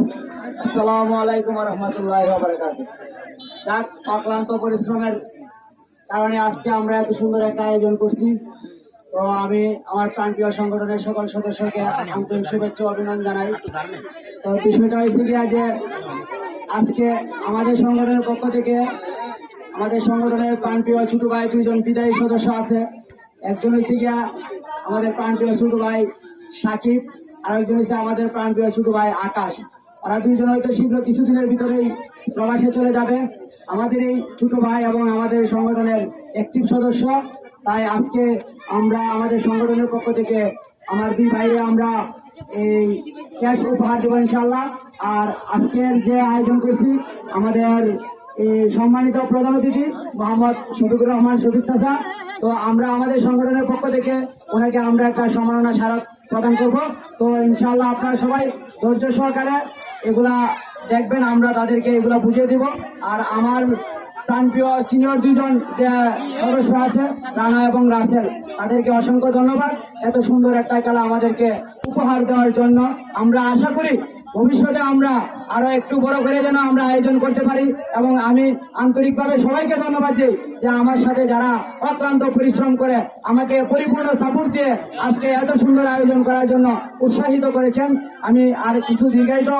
আসসালামু আলাইকুম ওয়া রাহমাতুল্লাহি ওয়া বারাকাতুহু। যাক, অক্লান্ত পরিশ্রমের কারণে আজকে আমরা এত সুন্দর একটা আয়োজন করছি। তো আমি আমার প্রাণপ্রিয় সংগঠনের সকল সদস্যকে আন্তরিক শুভেচ্ছা ও অভিনন্দন জানাই। তো বিষয়টা হয়েছে গিয়া যে আজকে আমাদের সংগঠনের পক্ষ থেকে আমাদের সংগঠনের প্রাণপ্রিয় ছোট ভাই দুইজন বিদায়ী সদস্য আছে। একজন হয়েছে গিয়া আমাদের প্রাণপ্রিয় ছোট ভাই সাকিব, আর একজন হচ্ছে আমাদের প্রাণপ্রিয় ছোট ভাই আকাশ। ওরা দুইজন হয়তো শীঘ্র কিছুদিনের ভিতরেই প্রবাসে চলে যাবে। আমাদের এই ছোট ভাই এবং আমাদের সংগঠনের অ্যাক্টিভ সদস্য, তাই আজকে আমরা আমাদের সংগঠনের পক্ষ থেকে আমার দুই ভাইরে আমরা এই ক্যাশ উপহার দেবো ইনশাল্লাহ। আর আজকের যে আয়োজন করছি আমাদের এই সম্মানিত প্রধান অতিথি মোহাম্মদ শফিকুর রহমান শফিক চাচা, তো আমরা আমাদের সংগঠনের পক্ষ থেকে ওনাকে আমরা একটা সম্মাননা স্মারক প্রদান করব। তো ইনশাআল্লাহ আপনারা সবাই ধৈর্য সহকারে এগুলা দেখবেন, আমরা তাদেরকে এগুলা বুঝিয়ে দিব। আর আমার প্রাণপ্রিয় সিনিয়র দুইজন যে সদস্য আছে রানা এবং রাসেল, তাদেরকে অসংখ্য ধন্যবাদ এত সুন্দর একটা খেলা আমাদেরকে উপহার দেওয়ার জন্য। আমরা আশা করি ভবিষ্যতে আমরা আরো একটু বড় করে যেন আমরা আয়োজন করতে পারি, এবং আমি আন্তরিকভাবে সবাইকে ধন্যবাদ দিই যে আমার সাথে যারা অক্লান্ত পরিশ্রম করে আমাকে পরিপূর্ণ সাপোর্ট দিয়ে আজকে এত সুন্দর আয়োজন করার জন্য উৎসাহিত করেছেন। আমি আর কিছু দীর্ঘায়িত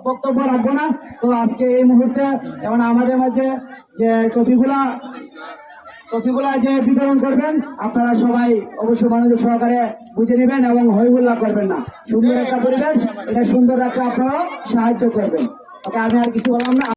বক্তব্য রাখবো না। তো আজকে এই মুহূর্তে যেমন আমাদের মধ্যে যে ট্রফিগুলা যে বিতরণ করবেন, আপনারা সবাই অবশ্যই মনোযোগ সহকারে বুঝে নেবেন এবং হইহুল্লা করবেন না। সুন্দর একটা পরিবেশ, এটা সুন্দর রাখতে আপনারা সাহায্য করবেন। ওকে, আমি আর কিছু বললাম না।